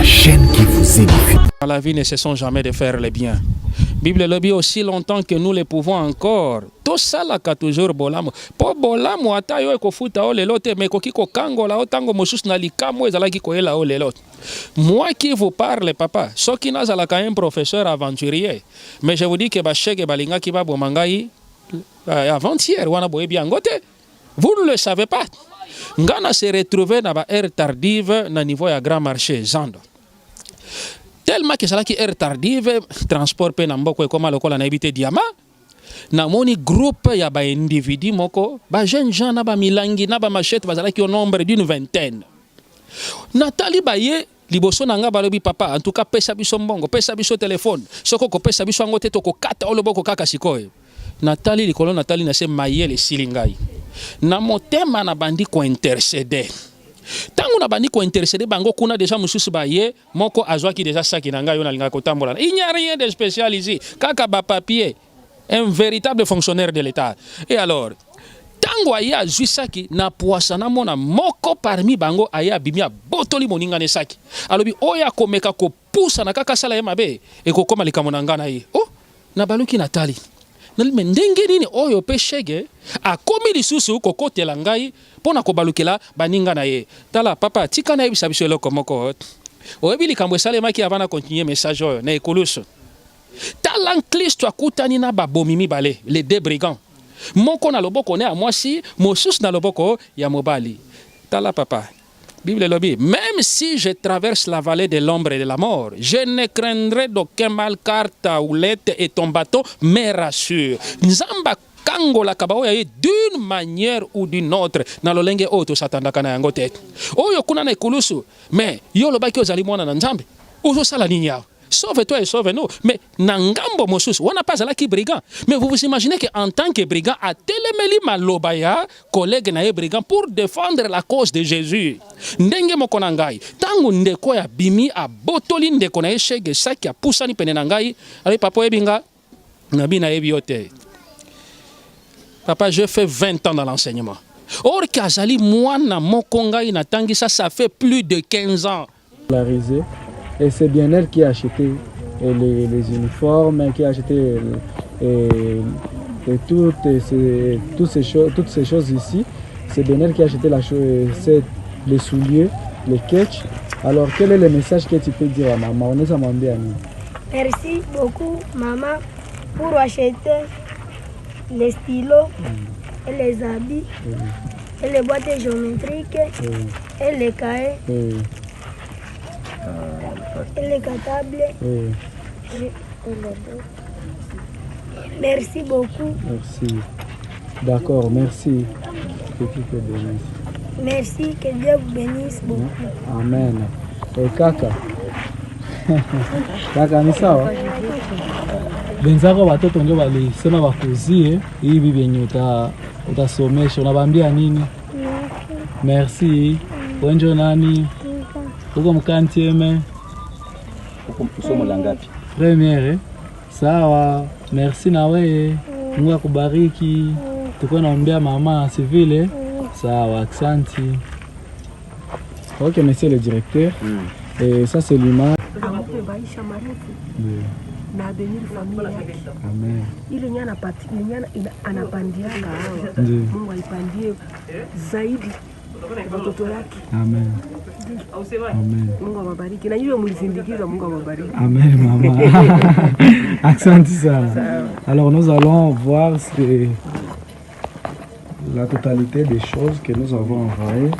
chaîne qui vous édifie. Dans la vie, ne cessons jamais de faire le bien. Bible le dit aussi longtemps que nous le pouvons encore. Tout ça là qu'a toujours bolamo. Po bolamo ata yo ekofuta o lelote mais kokiko kango la otango mosus na likamo ezalaki ko ela o lelote. Moi qui vous parle papa, soki nazalaka un professeur aventurier, mais je vous dis que ba cheke balinga ki ba bomangai avant-hier wana boye bien ngote. Vous ne le savez pas. Ngana se retrouver na ba aire tardive na niveau ya grand marché Zando. Tellement que ça qui est tardive, transport pe namboko ekoma lokola na ebité diama. Na moni groupe ya ba individu moko, ba jeune gens na ba milangi na ba machette bazala ki au nombre d'une vingtaine. Nathalie baye liboso nanga balobi papa, en tout cas pesa biso mbongo, pesa biso téléphone. Soko ko pesa biso ngote to ko kata o loboko kaka sikoyo. Nathalie likolo Nathalie na se maye le silingai. Na motema na bandi ko intercéder. Tango na bandi ko intercéder bango kuna déjà mususu baye moko azwaki déjà saki nanga yo na linga kotambola. Il n'y a rien de spécial ici. Kaka ba papier, un véritable fonctionnaire de l'État. Et alors, tango aya azwi saki na poisana mona moko parmi bango aya bimia botoli moninga ne saki. Alobi oya komeka ko pousa na kaka sala mabe e ko koma likamo na ngana ye. Oh, na baluki Nathalie. Mais ndenge nini oyo pe shege akomi lisusu kokotela ngai pona kobalukela baninga na ye. Tala papa tika na yebisa biso eloko moko. Oyebi likambo esalemaki avant na continuer message oyo na ekolusu. Tala Kristo akutani na babomi mibale, les deux brigands. Moko na loboko ne a mwasi, mosusu na loboko ya mobali. Tala papa. Bible lobby, même si je traverse la vallée de l'ombre et de la mort, je ne craindrai d'aucun mal car ta houlette et ton bâton me rassurent. Nzamba kango la kabao ya d'une manière ou d'une autre na lolenge oto satanda kana yango tete. Oyo kuna na ekulusu, mais yo lobaki ozali mwana na Nzambe. Ozo sala nini yao? Sauve-toi et sauve-nous. Mais Nangambo Mosus, on n'a pas là qui brigand. Mais vous vous imaginez qu'en tant que brigand, à Telemeli Malobaya, collègue nae brigand, pour défendre la cause de Jésus. Ndenge mokonangai. Tangu ndeko ya bimi a botoli ndeko na eshege saki a pusani penenangai. Allez papa ebinga, nabi na ebiote. Papa, je fais 20 ans dans l'enseignement. Or Kazali, moi, na mokongai na tangi, ça fait plus de 15 ans. Et c'est bien elle qui a acheté les uniformes, qui a acheté toutes ces choses ici. C'est bien elle qui a acheté les souliers, les ketchs. Alors quel est le message que tu peux dire à maman? On est à Mambiani. Merci beaucoup maman pour acheter les stylos et les habits et les boîtes géométriques et les cahiers. Et les cartables. Merci beaucoup. Merci. D'accord, merci. Que Dieu te bénisse. Merci, que Dieu vous bénisse beaucoup. Amen. Et kaka. Kaka ni sawa? Benzako watoto ndio walisema wakuzie hivi vyenye utasomesha. Unabambia nini? Merci. Wenjo nani? Uko mkantieme? Uko somo la ngapi? Premiere. Sawa. Merci na wewe. Mungu akubariki. Tuko naombea mama si vile. Sawa, asante. OK, monsieur le directeur. Et ça c'est l'image. Na avenir familia yake. Amen. Ile nyana anapandia kahawa. Mungu aipandie zaidi watoto yake. Amen. Amen. Mungu awabariki. Na yule mlisindikiza Mungu awabariki. Amen maman. Asante sana. Alors nous allons voir la totalité des choses que nous avons envoyées.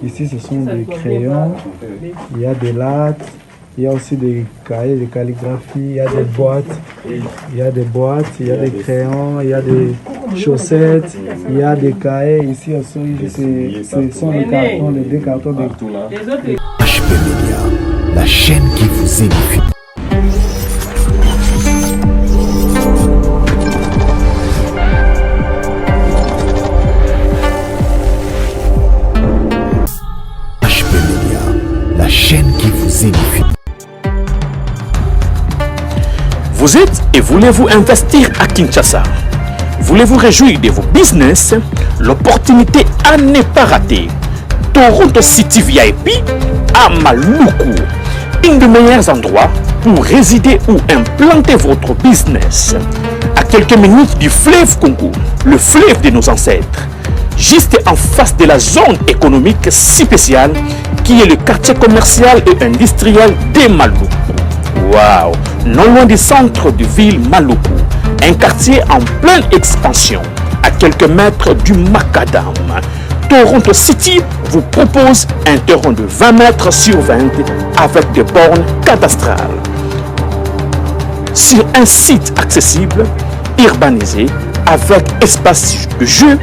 Ici ce sont des crayons, il y a des lattes, il y a aussi des cahiers de calligraphie, il y a des boîtes, il y a des crayons, il y a des chaussettes, il y a des cahiers. Ici aussi, ce sont les cartons, les deux cartons de tout là. HP Media, la chaîne qui vous édifie. HP Media, la chaîne qui vous édifie. Vous êtes et voulez-vous investir à Kinshasa? Voulez-vous réjouir de vos business? L'opportunité à ne pas rater. Toronto City VIP à Maluku. un des meilleurs endroits pour résider ou implanter votre business. À quelques minutes du fleuve Congo, le fleuve de nos ancêtres, juste en face de la zone économique si spéciale qui est le quartier commercial et industriel de Maluku. Waouh! Non loin du centre de ville Maluku, un quartier en pleine expansion, à quelques mètres du Macadam. Toronto City vous propose un terrain de 20 mètres sur 20 avec des bornes cadastrales. Sur un site accessible, urbanisé, avec espace de jeu,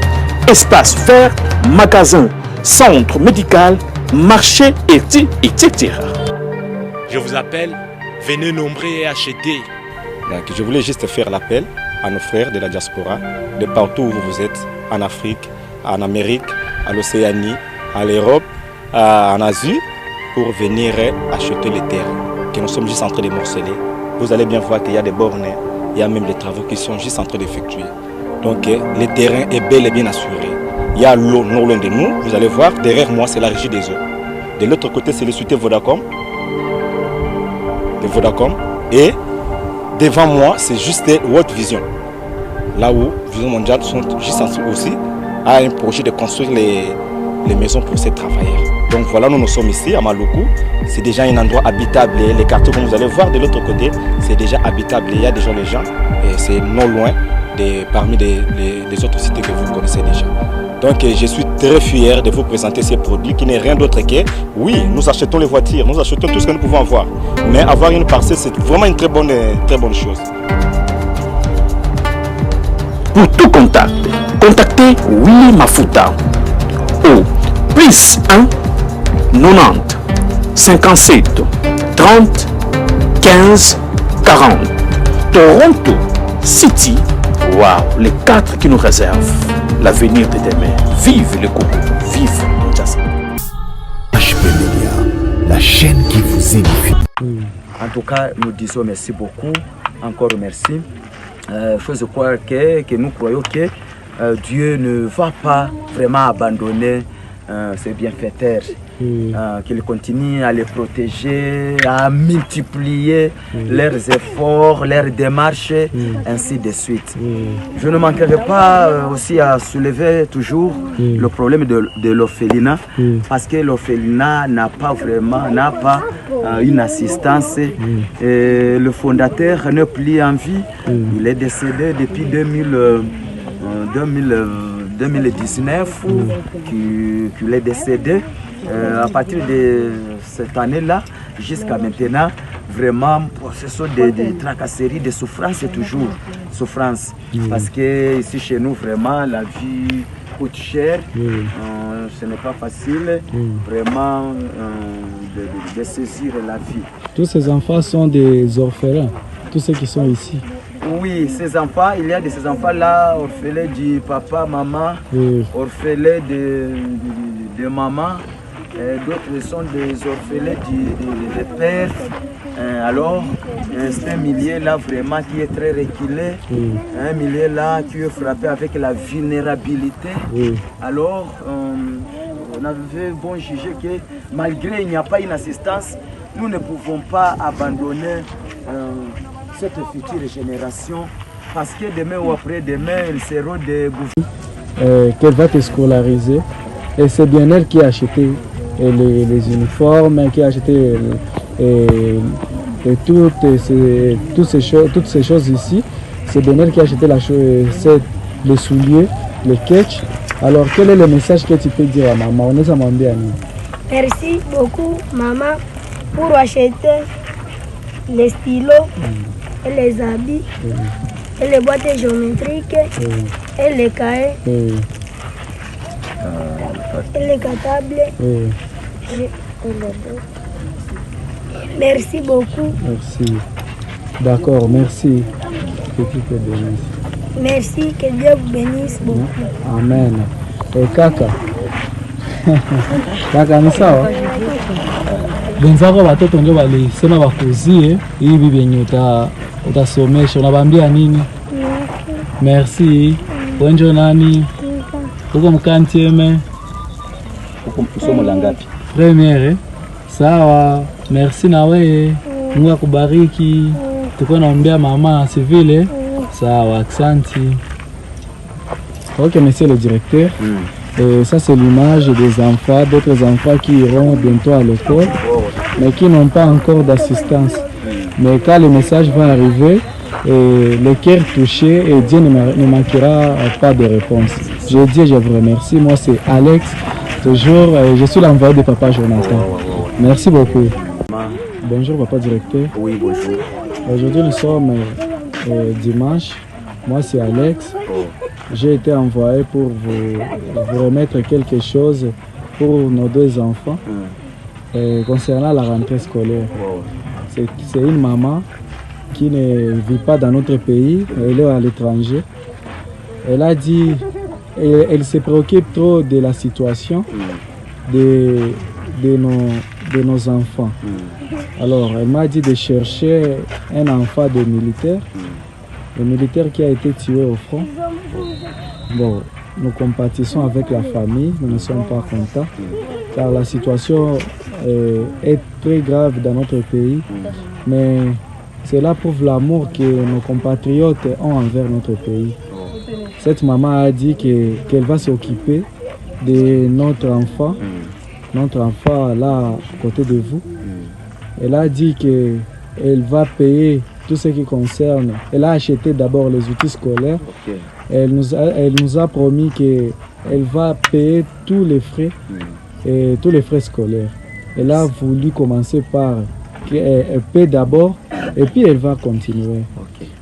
espace vert, magasin, centre médical, marché, etc. Je vous appelle, venez nombrer et acheter. Donc, je voulais juste faire l'appel à nos frères de la diaspora, de partout où vous êtes, en Afrique, en Amérique, à l'Océanie, à l'Europe, en Asie, pour venir acheter les terrains que nous sommes juste en train de morceler. Vous allez bien voir qu'il y a des bornes, il y a même des travaux qui sont juste en train d'effectuer. Donc le terrain est bel et bien assuré. Il y a l'eau non loin de nous, vous allez voir, derrière moi c'est la régie des eaux. De l'autre côté c'est le société Vodacom. Et devant moi c'est juste World Vision. Là où Vision Mondiale sont juste aussi à un projet de construire les maisons pour ces travailleurs. Donc voilà, nous sommes ici à Maluku. C'est déjà un endroit habitable. Les quartiers, comme vous allez voir de l'autre côté, c'est déjà habitable. Il y a déjà les gens et c'est non loin parmi les autres cités que vous connaissez déjà. Donc je suis très fier de vous présenter ces produits qui n'est rien d'autre que, oui, nous achetons les voitures, nous achetons tout ce que nous pouvons avoir. Mais avoir une parcelle, c'est vraiment une très bonne chose. Pour tout contact, contactez Willy Mafuta au +1 90 57 30 15 40. Toronto City, waouh, les 4 qui nous réservent l'avenir de demain. Vive le Congo, vive Kinshasa. HP Media, la chaîne qui vous édifie. En tout cas, nous disons merci beaucoup, encore merci. Chose croire que nous croyons que Dieu ne va pas vraiment abandonner ses bienfaiteurs, qu'il continue à les protéger, à multiplier leurs efforts, leurs démarches, ainsi de suite. Je ne manquerai pas aussi à soulever toujours le problème de l'orphelinat, parce que l'orphelinat n'a pas une assistance. Et le fondateur n'est plus en vie, il est décédé depuis 2019 qu'il est décédé. À partir de cette année-là, jusqu'à maintenant, vraiment, ce sont des tracasseries, des souffrances, toujours souffrances. Parce que ici chez nous, vraiment, la vie coûte cher. Ce n'est pas facile, vraiment, de saisir la vie. Tous ces enfants sont des orphelins, tous ceux qui sont ici. Oui, ces enfants, il y a de ces enfants-là, orphelins du papa, maman, orphelins de maman, d'autres sont des orphelins de père. Alors, c'est un milieu-là vraiment qui est très reculé, un milieu-là qui est frappé avec la vulnérabilité. Alors, on avait bon jugé que malgré il n'y a pas une assistance, nous ne pouvons pas abandonner cette future génération, parce que demain ou après-demain, ils seront des gouvernements. Qu'elle va te scolariser. Et c'est bien elle qui a acheté les uniformes, qui a acheté toutes ces choses ici. C'est bien elle qui a acheté les souliers, les ketchs. Alors quel est le message que tu peux dire à maman? On est à demander à nous. Merci beaucoup, maman, pour acheter les stylos, et les habits, et les boîtes géométriques, et les cahiers, et les cartables. Merci beaucoup. Merci. D'accord, merci. Que Dieu te bénisse. Merci, que Dieu vous bénisse beaucoup. Amen. Et kaka. Kaka ni sawa? Benzako watoto ndio walisema wakuzie hivi vyenye utasomesha. Unabambia nini? Merci. Wenjo nani? Uko mkantieme? Uko somo la ngapi? Premiere. Sawa, merci na wewe. Mungu akubariki. Tuko naombea mama civile. Sawa, asante. Ok, monsieur le directeur. Et ça, c'est l'image des enfants, d'autres enfants qui iront bientôt à l'école, mais qui n'ont pas encore d'assistance. Mais quand le message va arriver, le cœur touché, et Dieu ne manquera pas de réponse. Je dis, je vous remercie. Moi, c'est Alex. Toujours, je suis l'envoyé de Papa Jonathan. Merci beaucoup. Bonjour, Papa Directeur. Oui, bonjour. Aujourd'hui, nous sommes dimanche. Moi, c'est Alex. J'ai été envoyé pour vous remettre quelque chose pour nos deux enfants concernant la rentrée scolaire. C'est une maman qui ne vit pas dans notre pays, elle est à l'étranger. Elle a dit, elle se préoccupe trop de la situation de nos enfants. Alors, elle m'a dit de chercher un enfant de militaire, le militaire qui a été tué au front. Bon, nous compatissons avec la famille, nous ne sommes pas contents, car la situation est très grave dans notre pays, mais cela prouve l'amour que nos compatriotes ont envers notre pays. Cette maman a dit qu'elle va s'occuper de notre enfant là à côté de vous. Elle a dit qu'elle va payer tout ce qui concerne. Elle a acheté d'abord les outils scolaires. Elle nous a promis qu'elle va payer tous les frais scolaires. Elle a voulu commencer par qu'elle paie d'abord et puis elle va continuer.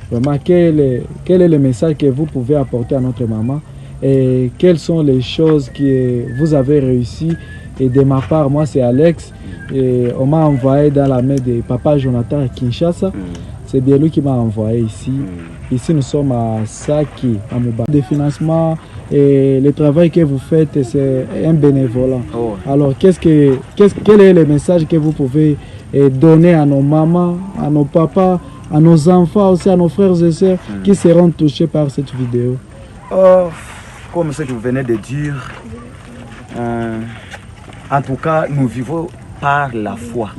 Vraiment, quel est le message que vous pouvez apporter à notre maman et quelles sont les choses que vous avez réussi? Et de ma part, moi c'est Alex, et on m'a envoyé dans la main de Papa Jonathan à Kinshasa. C'est bien lui qui m'a envoyé ici. Ici nous sommes à Saki, à Mouba. Le financement et le travail que vous faites, c'est un bénévolat. Alors quel est le message que vous pouvez donner à nos mamans, à nos papas, à nos enfants, aussi à nos frères et sœurs qui seront touchés par cette vidéo? Comme ce que vous venez de dire, en tout cas, nous vivons par la foi.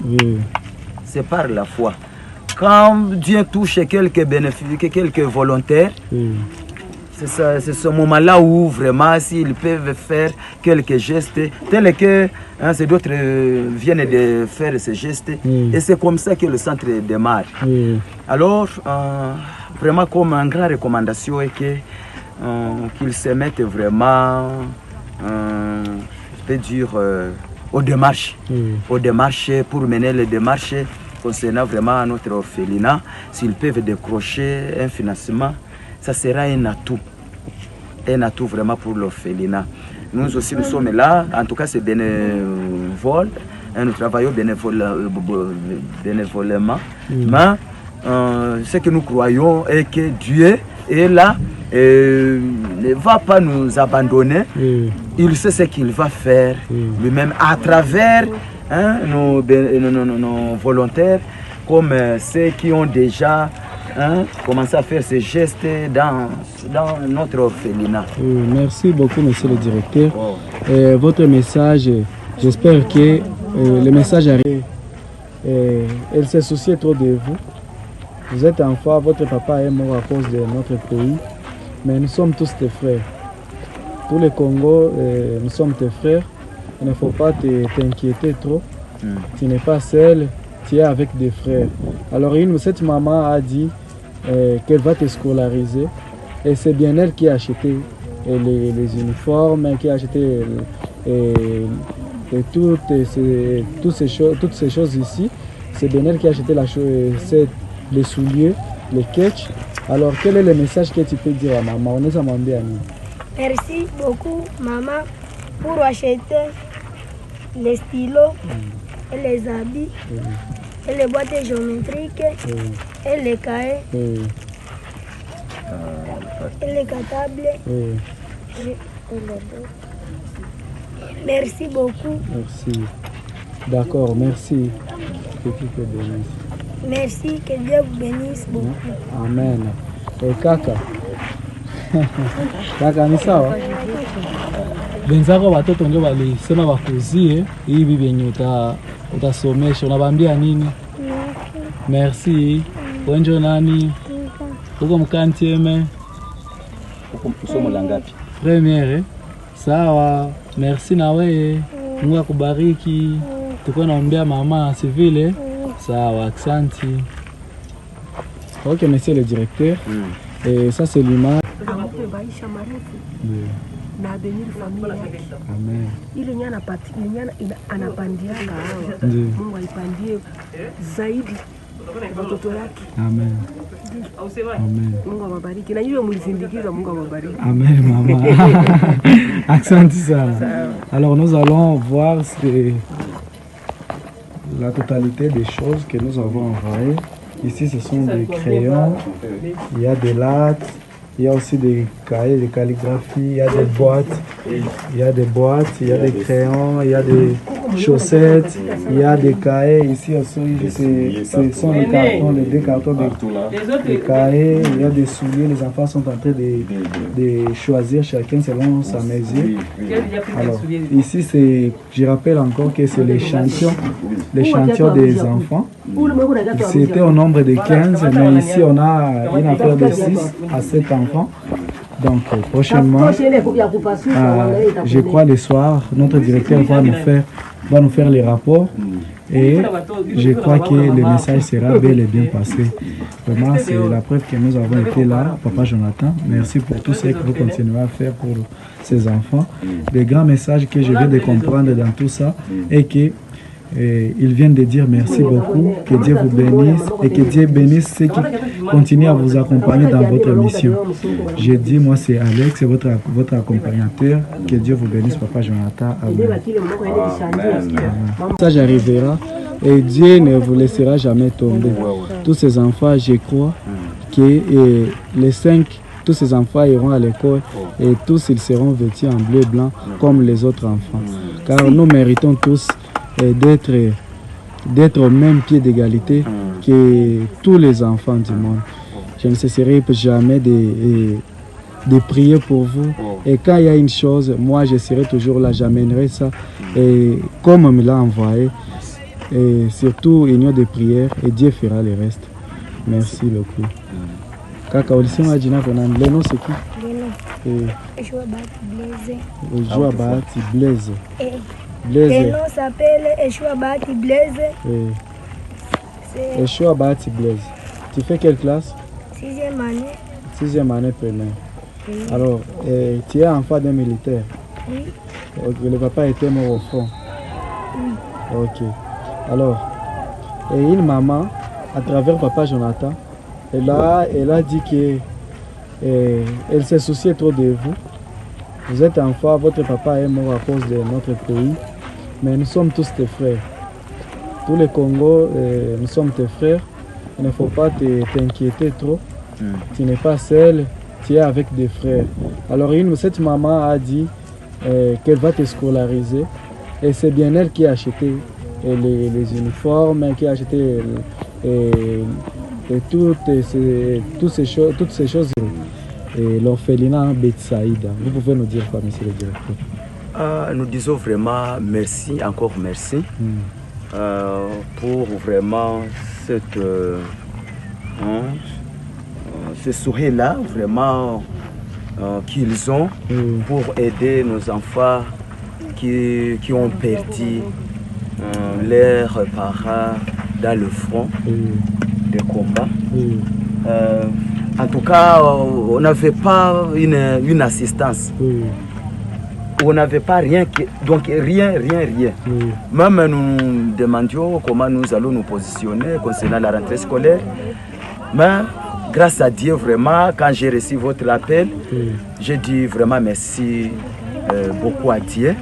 C'est par la foi. Quand Dieu touche quelques bénéfices, quelques volontaires, c'est ce moment-là où vraiment, s'ils peuvent faire quelques gestes, tels que d'autres viennent de faire ces gestes, et c'est comme ça que le centre démarre. Alors, vraiment, comme une grande recommandation est qu'ils se mettent vraiment, je peux dire, aux démarches pour mener les démarches concernant vraiment notre orphelinat. S'ils peuvent décrocher un financement, ça sera un atout vraiment pour l'orphelinat. Nous aussi, nous sommes là, en tout cas c'est bénévole, nous travaillons bénévolement, mais ce que nous croyons est que Dieu est là et ne va pas nous abandonner. Il sait ce qu'il va faire lui-même à travers nos volontaires, comme ceux qui ont déjà commencé à faire ces gestes dans notre orphelinat. Merci beaucoup, monsieur le directeur. Votre message, j'espère que le message arrive. Elle s'est souciée trop de vous. Vous êtes enfant, votre papa est mort à cause de notre pays, mais nous sommes tous tes frères. Tous les Congos, nous sommes tes frères. Il ne faut pas t'inquiéter trop. Tu n'es pas seul, tu es avec des frères. Alors cette maman a dit qu'elle va te scolariser. Et c'est bien elle qui a acheté les uniformes, qui a acheté toutes ces choses ici. C'est bien elle qui a acheté les souliers, les ketchs. Alors quel est le message que tu peux dire à maman? On est à demander à nous. Merci beaucoup, maman, pour acheter les stylos, et les habits, et les boîtes géométriques, et les cahiers, et les cartables. Merci beaucoup. Merci. D'accord, merci. Que Dieu te bénisse. Merci, que Dieu vous bénisse beaucoup. Amen. Et kaka. Kaka ni sawa? Benzako watoto ndio walisema wakuzie hivi vyenye utasomesha. Unabambia nini? Merci. Wenjo nani? Uko mkantieme? Uko somo la ngapi? Premiere. Sawa. Merci na wewe. Mungu akubariki. Tuko naombea mama si vile? Sawa, asante. Ok, monsieur le directeur. Et ça c'est l'image. Maisha marefu na avenir familia yake. Amen. Ile nyana anapandiaka hawa. Mungu aipandie zaidi watoto yake. Amen. Amen. Mungu awabariki. Na yule mlisindikiza, Mungu awabariki. Amen, maman. Accent ça. Alors nous allons voir la totalité des choses que nous avons envoyées. Ici ce sont des crayons, il y a des lattes, il y a aussi des cahiers de calligraphie, il y a des boîtes, il y a des crayons, il y a des chaussettes, il y a des cahiers. Ici aussi, ce sont les cartons, les deux cartons de cahiers, il y a des souliers. Les enfants sont en train de choisir chacun selon sa mesure. Alors, ici, je rappelle encore que c'est l'échantillon des enfants. C'était au nombre de 15, mais ici on a une affaire de 6 à 7 enfants. Donc prochainement, je crois le soir, notre directeur va nous faire les rapports et je crois que le message sera bel et bien passé. Vraiment, c'est la preuve que nous avons été là, Papa Jonathan. Merci pour tout ce que vous continuez à faire pour ces enfants. Le grand message que je viens de comprendre dans tout ça est que ils viennent de dire merci beaucoup, que Dieu vous bénisse et que Dieu bénisse ceux qui continuent à vous accompagner dans votre mission. Je dis, moi c'est Alex, c'est votre accompagnateur. Que Dieu vous bénisse, Papa Jonathan. Amen. Ça j'arrivera et Dieu ne vous laissera jamais tomber. Tous ces enfants, je crois que les 5, tous ces enfants iront à l'école et tous ils seront vêtus en bleu et blanc comme les autres enfants. Car nous méritons tous d'être au même pied d'égalité que tous les enfants du monde. Je ne cesserai jamais de prier pour vous. Et quand il y a une chose, moi je serai toujours là, j'amènerai ça. Et comme on me l'a envoyé, et surtout union de prière, et Dieu fera le reste. Merci beaucoup. Kaka, ulisema jina kwa nani? Le nom c'est qui? Eshua Bahati Blaise. Eshua Bahati Blaise. Le nom s'appelle Eshua Bahati Blaise. Eshua Bahati Blaise. Tu fais quelle classe? 6e année. 6e année primaire. Oui. Alors, tu es enfant d'un militaire? Oui. Okay, le papa était mort au front? Oui. Ok. Alors, et une maman, à travers Papa Jonathan, elle a dit que elle se souciait trop de vous. Vous êtes enfant, votre papa est mort à cause de notre pays, mais nous sommes tous tes frères. Tous les Congos, nous sommes tes frères. Il ne faut pas t'inquiéter trop. Tu n'es pas seul, tu es avec des frères. Alors cette maman a dit qu'elle va te scolariser. Et c'est bien elle qui a acheté les uniformes, qui a acheté toutes ces choses. Et l'orphelinat Betsaïda. Vous pouvez nous dire quoi, monsieur le directeur? Nous disons vraiment merci, encore merci, pour vraiment ce sourire-là, vraiment, qu'ils ont pour aider nos enfants qui ont perdu leurs parents dans le front des combats. En tout cas, on n'avait pas une assistance. On n'avait pas rien, donc rien. Même nous demandions comment nous allons nous positionner concernant la rentrée scolaire. Mais grâce à Dieu, vraiment, quand j'ai reçu votre appel, j'ai dit vraiment merci beaucoup à Dieu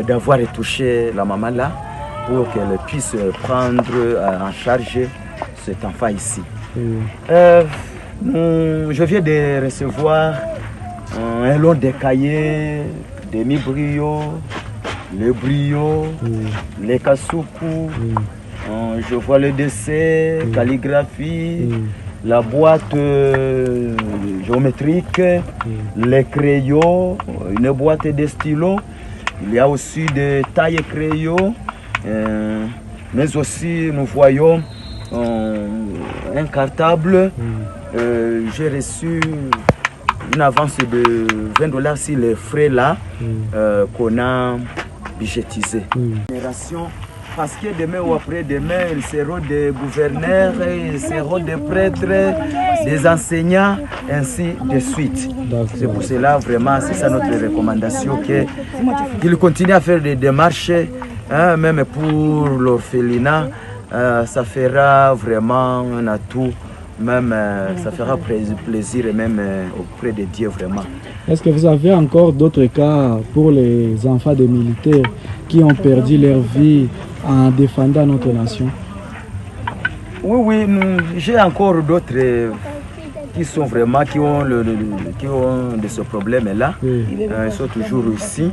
d'avoir touché la maman là pour qu'elle puisse prendre en charge cet enfant ici. Je viens de recevoir un lot de cahiers, demi-brio, le brio, les kasuku, je vois le dessin, calligraphie, la boîte géométrique, les crayons, une boîte de stylos, il y a aussi des tailles crayons, mais aussi nous voyons un cartable. J'ai reçu une avance de $20 sur les frais là qu'on a budgétisés. Parce que demain ou après-demain, ils seront des gouverneurs, ils seront des prêtres, des enseignants, ainsi de suite. C'est pour cela, vraiment, c'est ça notre recommandation, qu'ils continuent à faire des démarches, hein, même pour l'orphelinat, ça fera vraiment un atout, même ça fera plaisir même auprès de Dieu, vraiment. Est-ce que vous avez encore d'autres cas pour les enfants des militaires qui ont perdu leur vie en défendant notre nation? Oui, j'ai encore d'autres qui sont vraiment, qui ont de ce problème-là. Ils sont toujours ici.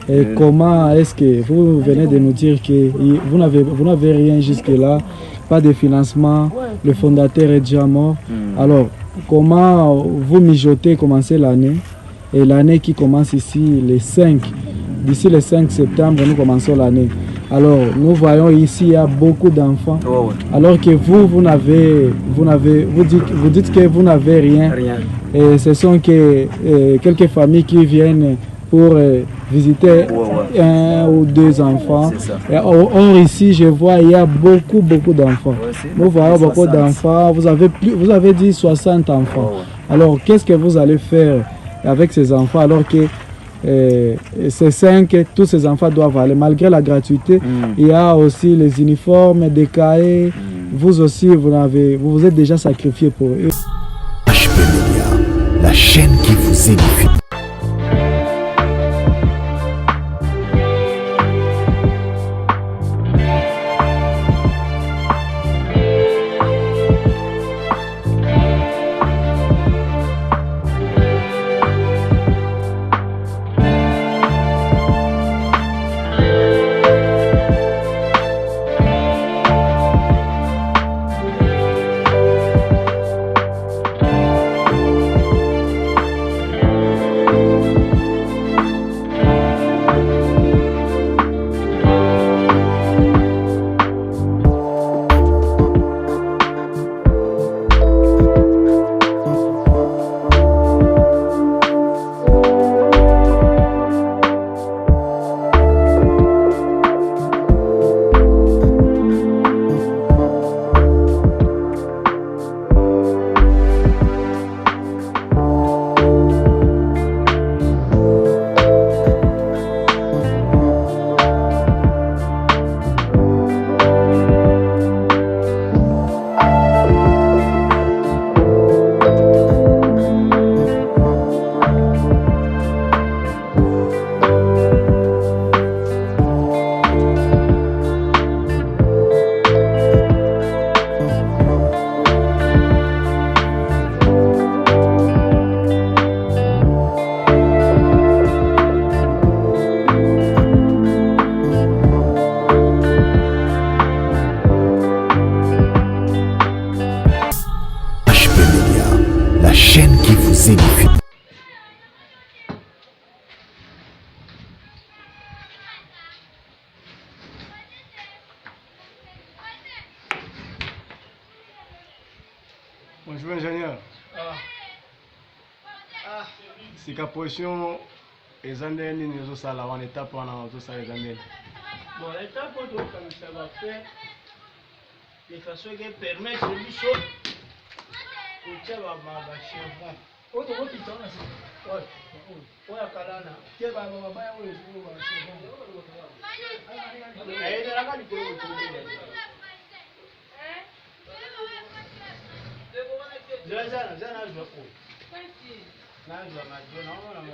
Et comment est-ce que vous venez de nous dire que vous n'avez rien jusque-là, pas de financement, le fondateur est déjà mort. Alors, comment vous mijotez commencer l'année? Et l'année qui commence ici, d'ici le 5 septembre, nous commençons l'année. Alors, nous voyons ici, il y a beaucoup d'enfants. Alors que vous dites que vous n'avez rien. Et ce sont que quelques familles qui viennent pour visiter un ou deux enfants. Et or ici, je vois, il y a beaucoup d'enfants. Nous voyons beaucoup d'enfants. Vous avez dit 60 enfants. Alors, qu'est-ce que vous allez faire avec ces enfants alors que ces 5, tous ces enfants doivent aller, malgré la gratuité? Il y a aussi les uniformes, des cahiers. Vous aussi, vous êtes déjà sacrifié pour eux. HP Media, la chaîne qui vous édifie. La chaîne qui vous édifie. Bonjour ingénieur. Si la position est en train de nous faire une étape pour nous faire les examens. Bon, l'étape pour nous ça va faire de façon qui permet de nous sauver. Pour que va marcher bon. On doit petit temps là. Ouais. On a calana. Que va va va on va marcher bon. Eh, de la cali pour vous. Zana je vais. Na je vais ma non on a ma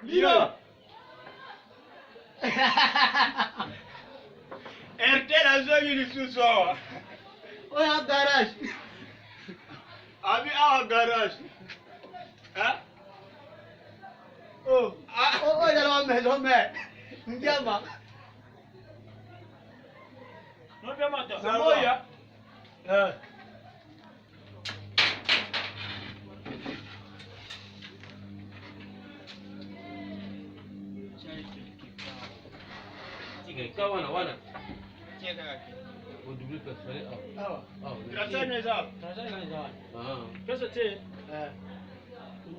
Lino! RTL a joué une sous-sort. On est en garage. Ami en garage. Hein? Oh, il est dans la maison, mais. Ndiama. Non, bien maintenant. C'est moi, hein? Kawana wana. Tiens, kaka. Au double personnel. Ah. Transfert les arbres. Transfert les arbres. Ah. Qu'est-ce que c'est?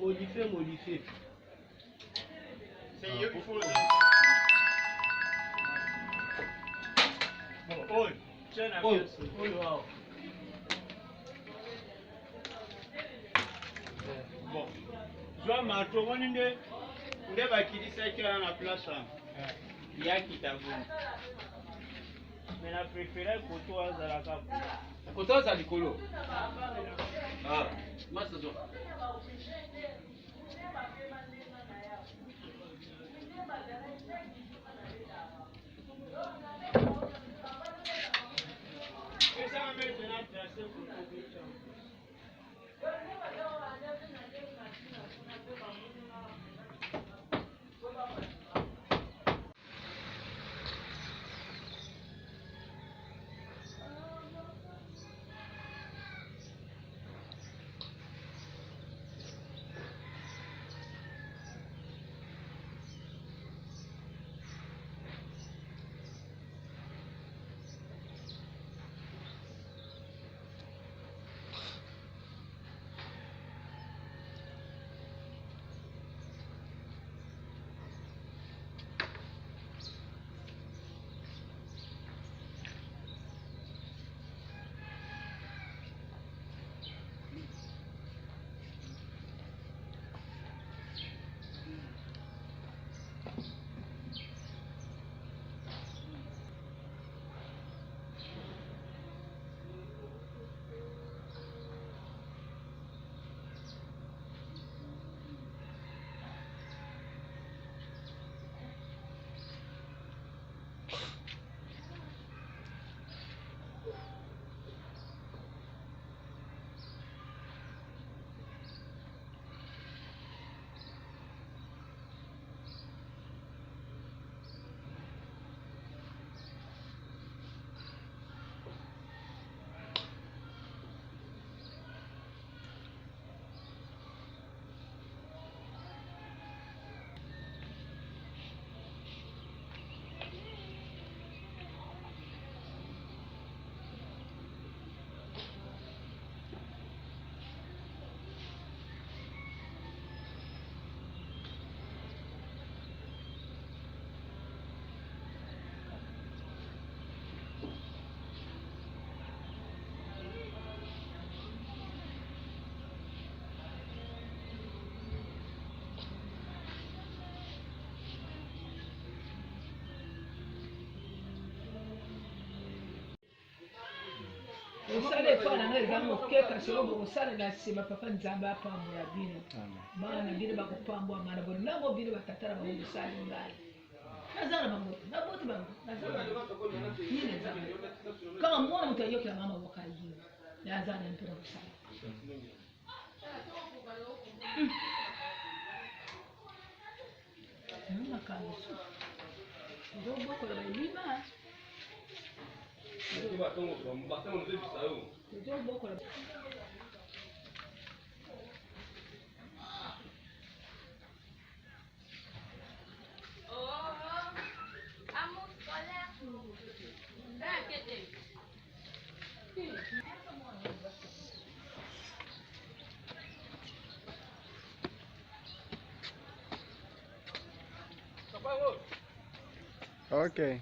Modifier. C'est il faut. Bon, oi. Tiens, la pièce. Wow. Bon. Je vais marcher. On est bakilisa qui est dans la place. Il y a qui t'a voulu. Mais la préférée pour toi, c'est la cape. Pour toi, c'est Nicolo. Ah, moi, c'est ça. Ça va mettre un tracé pour le osala efa nanga eza moke kasi oyo bokosalela nsima papa nzambe apambola bino bana na bino bakopambwa mana bono nango bino batata na bango bosali ngai naza na bango naboti bango naza yini eza kaka mwana moto ayokela mama boka yini naza na mpona kosala namakambo so ozobokola bayima Ok.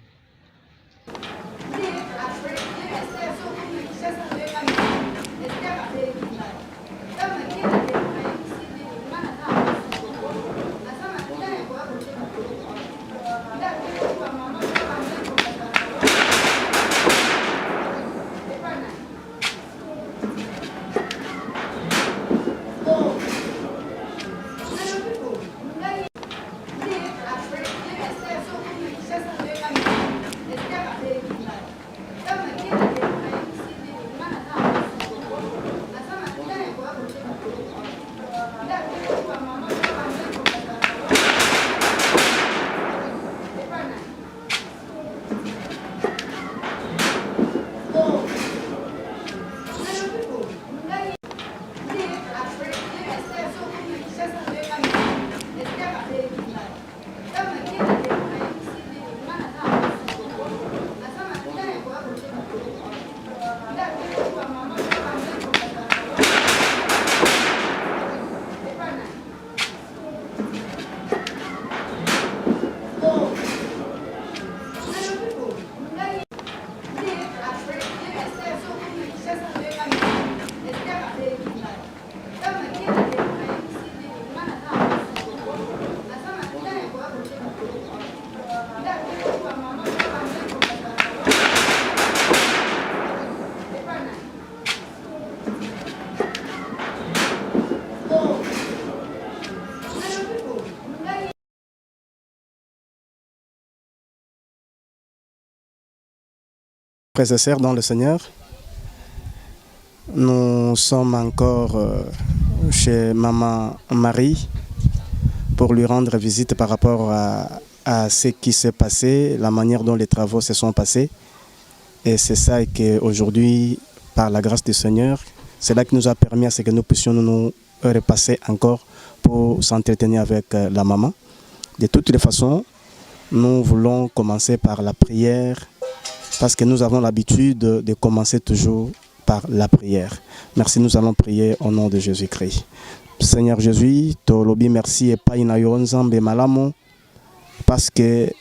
frères et sœurs dans le Seigneur, nous sommes encore chez Maman Marie pour lui rendre visite par rapport à ce qui s'est passé, la manière dont les travaux se sont passés. Et c'est ça qu'aujourd'hui, par la grâce du Seigneur, c'est là qui nous a permis à ce que nous puissions nous repasser encore pour s'entretenir avec la maman. De toutes les façons, nous voulons commencer par la prière parce que nous avons l'habitude de commencer toujours par la prière. Merci, nous allons prier au nom de Jésus-Christ. Seigneur Jésus, tolobi merci et pas ina yo nzambe malamu parce que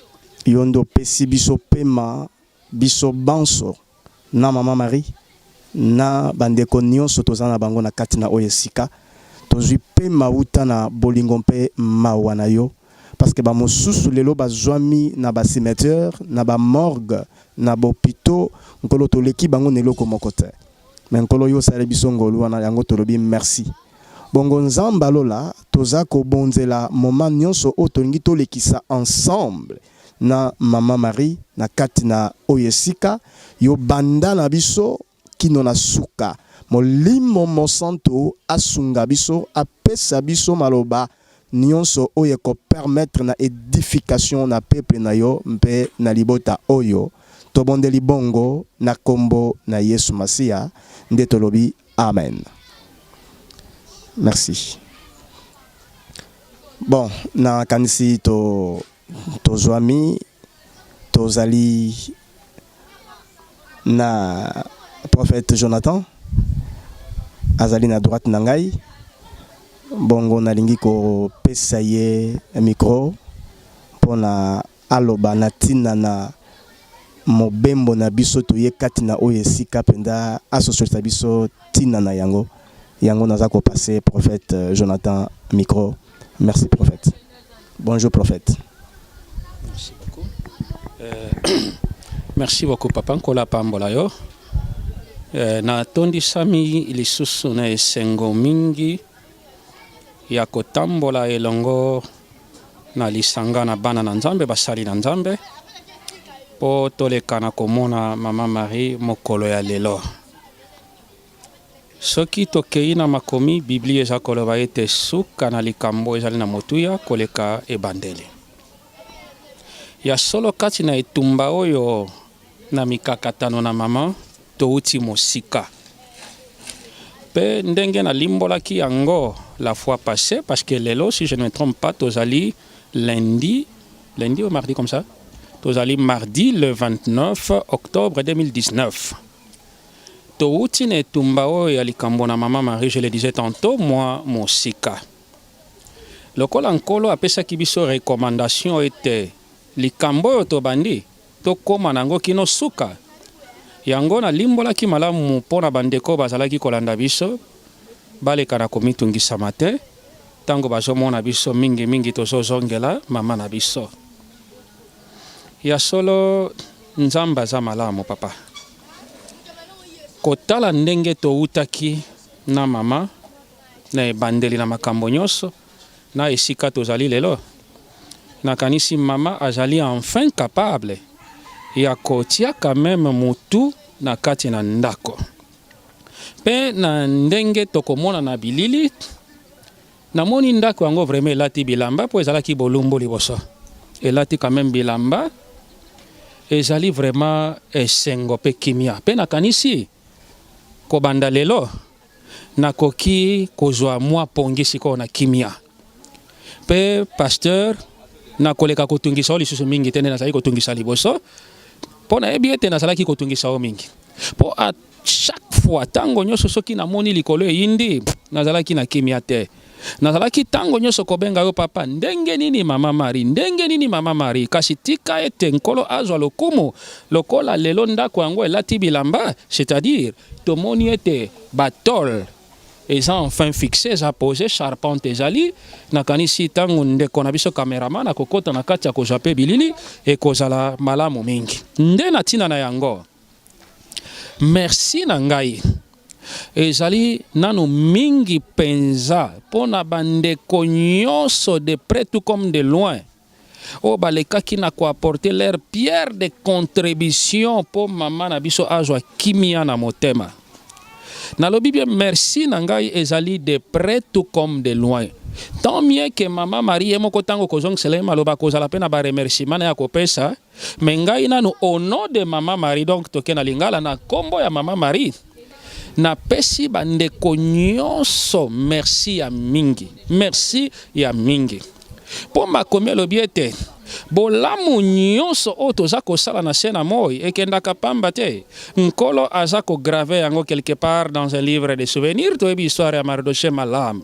yondo pesi biso pema biso banso na Maman Marie na bandeko nyonso tozana bango na kati na oyesika tozwi pema uta na bolingo mpe mawa na yo parce que ba mosusu lelo bazwami na ba cimetière na ba morgue na ba hôpitaux nkolo toleki bango neloko moko te mais nkolo yo sale biso ngolu wana yango tolobi merci. Bongo nzamba lola toza ko bonzela moment nyonso o tolingi tolekisa ensemble na Maman Marie na kati na oyesika yo banda na biso kino na suka molimo mosanto asunga biso apesa biso maloba nyonso oyo ko permettre na édification na peuple na yo mpe na libota oyo tobondeli bongo na kombo na Yesu Masia nde tolobi amen. Merci. Bon, na kanisi to zwami tozali na prophète Jonathan azali na droite na ngai bongo nalingi ko pesa ye micro pona aloba na tina na mobembo na biso toye kati na oyesika penda association biso tina na yango naza ko passer prophète Jonathan micro. Merci prophète. Bonjour prophète. Merci beaucoup. Merci beaucoup papa nkola pambola yo. Na tondi sami lisusu na esengo mingi ya kotambola elongo na lisanga na bana na Nzambe basali na Nzambe po toleka na komona Maman Marie mokolo ya lelo. Soki tokei na makomi Biblia eza koloba ete suka na likambo ezali na motuya koleka ebandeli. Ya solo kati na etumba oyo na mikakatano na mama touti mosika. Pe ndenge na limbolaki yango la fois passée parce que lelo si je ne me trompe pas tozali lundi ou mardi comme ça. Tozali mardi le 29 octobre 2019. Touti na etumba oyo ya likambo na Maman Marie, je le disais tantôt, moi mosika. Lokola nkolo apesaki biso recommandation ete likambo oyo tobandi tokoma nango kino suka. Yango na limbolaki malamu mpona bandeko bazalaki kolanda biso baleka na komitungisa mate tango bazomona biso mingi tozozongela mama na biso. Ya solo Nzamba za malamu papa. Kotala ndenge toutaki na mama na ebandeli na makambo nyonso na esika tozali lelo. Na kanisi mama azali enfin capable ya kotia quand même mutu na kati na ndako. Pe na ndenge tokomona na bilili na moni ndako yango vraiment elati bilamba po ezalaki bolumbu liboso. Elati quand même bilamba ezali vraiment esengo pe kimia. Pe na kanisi kobanda lelo nakoki kozwa mwa pongisi ko na kimia. Pe pasteur na koleka kotungisa o lisusu mingi tene nazali kotungisa liboso pona ebi ete nazalaki kotungisa o mingi po a chaque fois tango nyonso soki namoni likolo eyindi nazalaki na kimia te. Nazalaki tango nyonso kobenga yo papa ndenge nini Maman Marie kasi tika ete nkolo azwa lokumu lokola lelo ndako yango elati bilamba, c'est-à-dire tomoni ete batol eza enfin fixé, eza posé, charpente ezali nakanisi tango ndeko na biso cameraman akokota na kati ya kozwa pe bilili ekozala malamu mingi nde na tina na yango. Merci na ngai ezali nanu mingi penza pona bandeko nyonso de près tout comme de loin o balekaki na ko apporter leur pierre de contribution pour maman na biso azwa kimia na motema. Nalobi bien merci na ngai ezali de près tout comme de loin. Tant mieux que maman Marie et moko tango kozong sele maloba kozala pe na ba remerciement ya kopesa, mais ngai nanu au nom de maman Marie donc tokena lingala na kombo ya maman Marie. Na pesi bandeko nyonso merci ya mingi. Merci ya mingi. Po makomi alobi ete bolamu nyonso oyo toza kosala na se na moi ekendaka pamba te. Nkolo aza kograve yango quelque part dans un livre de souvenirs toyebi histoire ya Mardoché Malamu.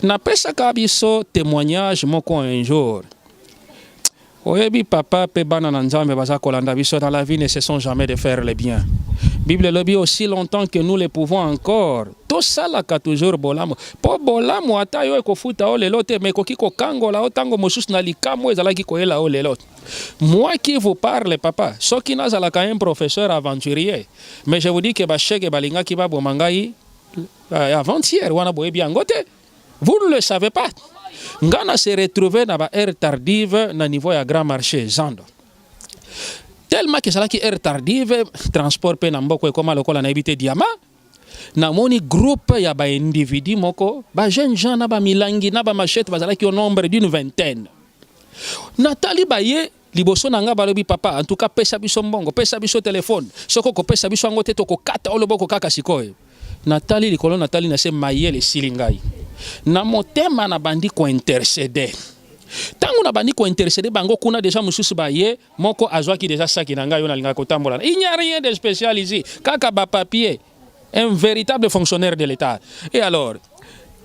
Napesaka biso témoignage moko un jour. Oyebi papa pe bana na nzambe baza kolanda biso dans la vie ne cessons jamais de faire le bien. Bible lobi aussi longtemps que nous le pouvons encore. To salaka toujours bolamu. Po bolamu ata yo ekofuta o lelo te me koki kokangola o tango mosusu na likambo ezalaki koyela o lelo. Moi qui vous parle papa, soki nazalaka un professeur aventurier, mais je vous dis que ba cheke balinga ki ba bomangai avant-hier wana boyebi angote. Vous ne le savez pas. Ngana se retrouvé dans la aire tardive na niveau ya grand marché Zando. Tellement que ça qui aire tardive transport pe na mboko ekoma lokola na ebité diama. Na moni groupe ya ba individu moko ba jeune gens na ba milangi na ba machette bazala ki au nombre d'une vingtaine. Nathalie baye liboso nanga balobi papa en tout cas pesa biso mbongo pesa biso téléphone soko ko pesa biso ngote to ko kata oloboko kaka sikoy. Nathalie likolo Nathalie na se mayele silingai. Na motema na bandi ko intercéder. Tango na bandi ko intercéder bango kuna déjà mususu baye moko azwaki déjà saki na ngai yo na linga kotambola. Il n'y a rien de spécial ici. Kaka ba papier, un véritable fonctionnaire de l'État. Et alors,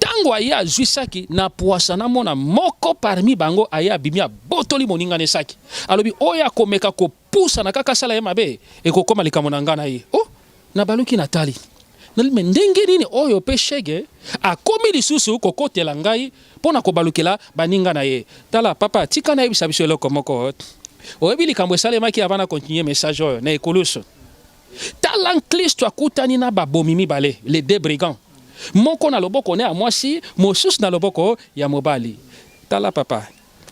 tango aya azwi saki na poisana mona moko parmi bango aya bimia botoli moninga ne saki. Alobi oya komeka ko pousa na kaka sala mabe e ko koma likamo na ngana yi. Oh, na baluki Nathalie. Mais ndenge nini oyo pe shege akomi lisusu kokotela ngai pona kobalukela baninga na ye. Tala papa tika na yebisa biso eloko moko. Oyebi likambo esalemaki avant na continuer message oyo na ekolusu. Tala Kristo akutani na babomi mibale les deux brigands. Moko na loboko ne a mwasi, mosusu na loboko ya mobali. Tala papa.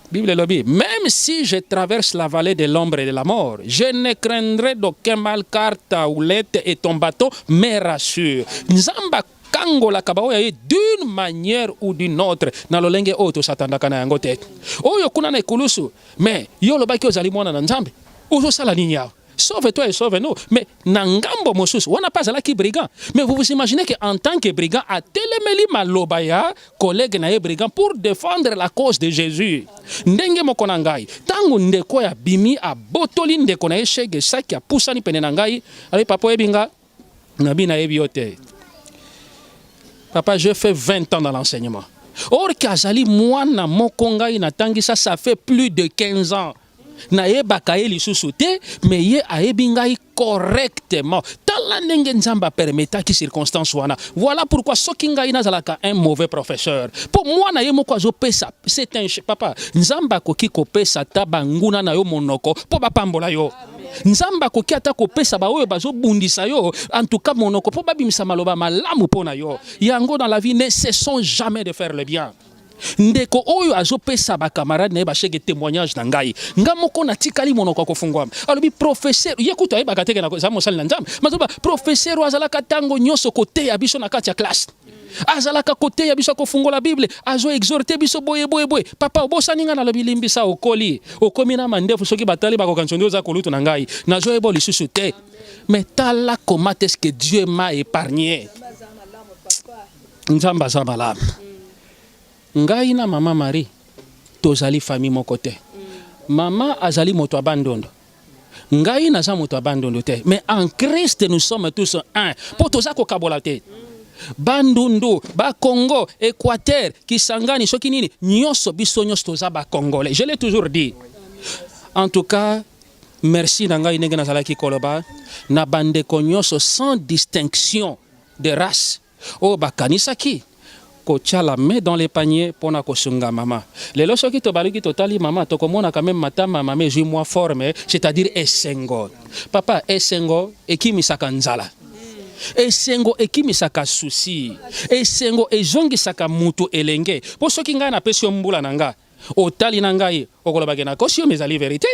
Bible lobi, même si je traverse la vallée de l'ombre et de la mort, je ne craindrai d'aucun mal car ta houlette et ton bâton me rassurent. Nzamba kango la kabao ya d'une manière ou d'une autre na lolenge oto satanda kana yango te. Oyo kuna na ekulusu, mais yo lobaki ozali mwana na nzambe. Ozo sala nini yao? Sauve-toi et sauve-nous. Mais Nangambo Mosus, on n'a pas là qui brigand. Mais vous vous imaginez qu'en tant que brigand, à Telemeli Malobaya, collègue nae brigand, pour défendre la cause de Jésus. Ndenge mokonangai. Tango ndeko ya bimi a botoli ndeko na eshege saki a pusani penenangai. Allez papa ebinga, nabi na ebiote. Papa, je fais 20 ans dans l'enseignement. Or kazali mwana mokongai na tangi ça fait plus de 15 ans. Na ye bakaye lisusu te mais ye ayebi ngai correctement tala ndenge nzamba permeta ki circonstance wana. Voilà pourquoi soki ngai nazalaka un mauvais professeur po mwana ye moko azopesa c'est un papa nzamba koki kopesa tabanguna na yo monoko po bapambola yo. Nzamba koki ata kopesa ba oyo bazobundisa yo en tout cas monoko po babimisa maloba malamu pona yo. Yango dans la vie ne cessons jamais de faire le bien. Ndeko oyo azopesa ba camarade na bashege témoignage na ngai ngamoko na tikali monoko ko fungwa alobi professeur yekuta yeba kateke na za mosali na nzambe mazoba professeur azalaka tango nyoso kote ya biso na kati ya classe azalaka kote ya biso ko fungola bible azo exhorter biso boye papa obosani nga na lobi limbisa okoli okomi na mandefu soki batali ba ko kanchondo za kolutu na ngai nazo ebo lisusu te mais tala comment est-ce que Dieu m'a épargné nzamba za malamu. Ngai na mama Marie tozali famille moko te. Mama azali moto abandondo. Ngai naza moto abandondo te. Mais en Christ nous sommes tous un. Po tozako kabola te. Bandundu, ba Congo, Équateur, Kisangani, soki nini, nyonso biso nyonso toza ba Congolais. Je l'ai toujours dit. En tout cas, merci na ngai ndenge nazalaki koloba na bandeko nyonso sans distinction de race. O bakanisaki kotia la main dans les paniers pour na kosunga mama. Les lorsque qui te baluki totali mama to komona quand même matama mama j'ai moi forme c'est-à-dire esengo. Papa esengo ekimisaka nzala. Esengo ekimisaka souci. Esengo ezongisaka mutu elenge. Po soki nga na pesi mbula nanga otali na ngai okoloba ke nakosi yo mezali vérité.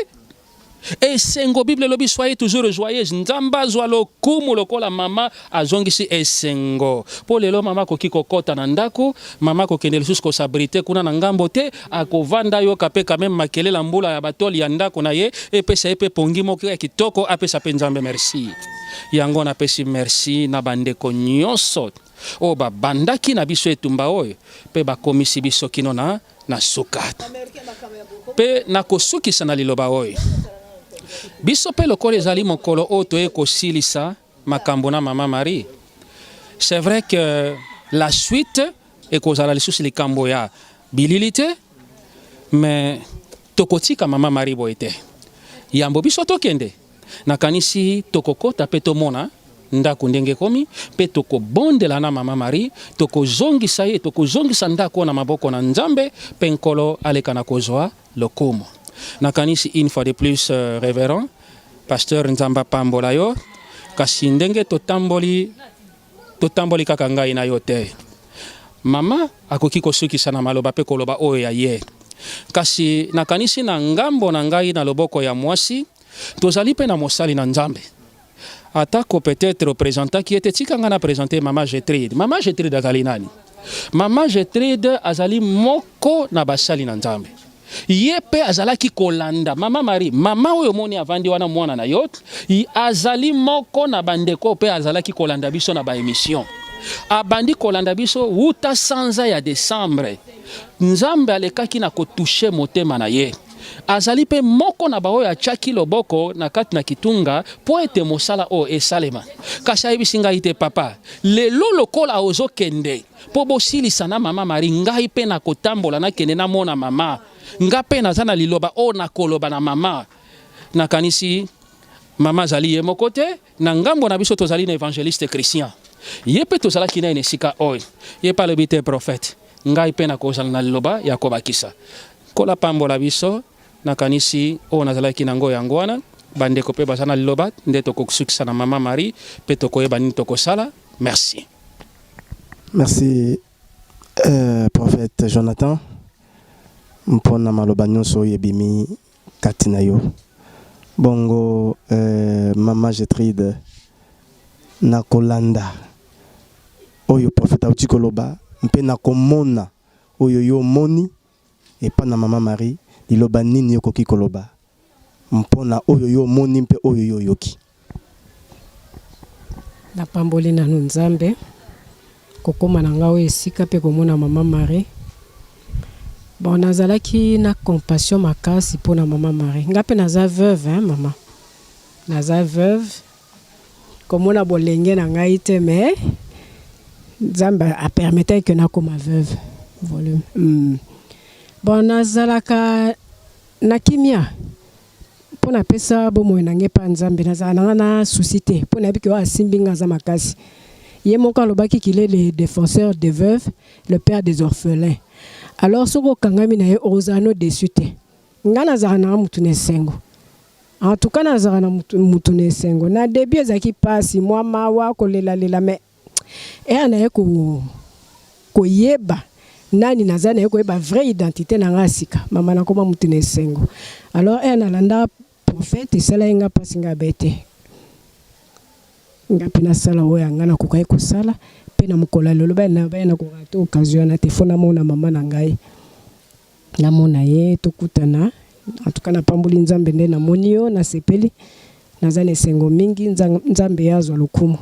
Esengo Bible lobi soyez toujours joyeuse. Nzamba zwa lokumu lokola mama azongisi esengo. Po lelo mama koki kokota na ndako, mama kokende lisusu kosabrite kuna na ngambo te, akovanda yo kape quand même makelela mbula ya batoli ya ndako na ye, epesa epe pongi moko ya kitoko apesa pe Nzambe merci. Yango na pesi merci na bandeko nyonso o babandaki na biso etumba oyo pe bakomisi biso kino na suka. Pe na kosukisa na liloba oyo. Biso pe lokolo ezali mokolo oto ekosilisa makambo na Mama Marie. C'est vrai que la suite ekozala lisusu likambo ya bililité, mais tokotika Mama Marie boite. Yambo biso tokende. Nakanisi tokokota pe tomona ndako ndenge komi pe tokobondela na Mama Marie, tokozongisa ye, tokozongisa ndako na maboko na Nzambe pe nkolo aleka na kozwa lokumu. Nakanisi une fois de plus révérend pasteur Nzamba Pambola yo kasi ndenge totamboli kaka ngai na yo te. Mama akoki kosukisa na maloba pe koloba oyo ya ye. Kasi nakanisi na ngambo na ngai na loboko ya mwasi tozali pe na mosali na Nzambe. Atako peut-être représenta qui était tika nga na présenter Mama Gertrude. Mama Gertrude azali nani? Mama Gertrude azali moko na basali na Nzambe. Yepe azalaki kolanda Mama Marie, mama oyo moni avandi wana mwana na yo, azali moko na bandeko pe azalaki kolanda biso na ba émission. Abandi kolanda biso uta sanza ya décembre. Nzambe alekaki na kotouche motema na ye. Azali pe moko na baoyo achaki loboko na kati na kitunga po ete mosala o esalema. Kasi ayebisi ngai te papa, lelo lokola ozokende po bosilisa na Mama Marie, ngai pe na kotambola na kende na mona mama. Nga pe naza na liloba o na koloba na mama. Nakanisi mama zali ye moko te, na ngambo na biso tozali na évangéliste Christian. Ye pe tozalaki na esika oyo. Ye pa lobi te prophète. Ngai pe na kozala na liloba ya kobakisa. Kola pambola biso nakanisi o nazalaki nango yango wana bandeko pe bazana liloba nde tokosukisa na Mama Marie pe tokoyeba nini tokosala. Merci. Merci prophète Jonathan mpona maloba nyonso yebimi kati na yo. Bongo Mama Gertrude na kolanda oyo prophète auti koloba mpe na komona oyo yo moni epa na Mama Marie liloba nini yokoki koloba mpona oyo yo moni mpe oyo yo yoki. Na pamboli na Nzambe kokoma na ngao esika pe komona Mama Marie. Bon, nazalaki na compassion makasi pour na Mama Marie. Ngape naza veuve, hein, maman. Naza veuve. Comme on a bolenge na ngai te, mais Nzambe a permetté que na koma veuve. Volume. Bon, nazalaka na kimia. Pour na pesa bomo na ngepa Nzambe nazalaka na suscité. Pour na biki wa simbinga za makasi. Yé mon kalobaki qu'il est le défenseur des veuves, le père des orphelins. Alors soko kangami na ye ozano desute ngana za na mutune sengo en tout cas na za na mutune sengo na début ezaki pasi moi mawa kolela lela mais ana ye ko yeba nani nazana ye ko yeba vraie identité na ngasika mama na koma mutune sengo alors ana landa prophète sala nga pasi nga bete nga pina sala oya ngana ko kai ko sala na mukola lolo ba na ko rato occasion na telefona mona mama na ngai na mona ye tokutana en tout cas na pambuli Nzambe nde na monio na sepeli nazane sengo mingi Nzambe yazwa lokumu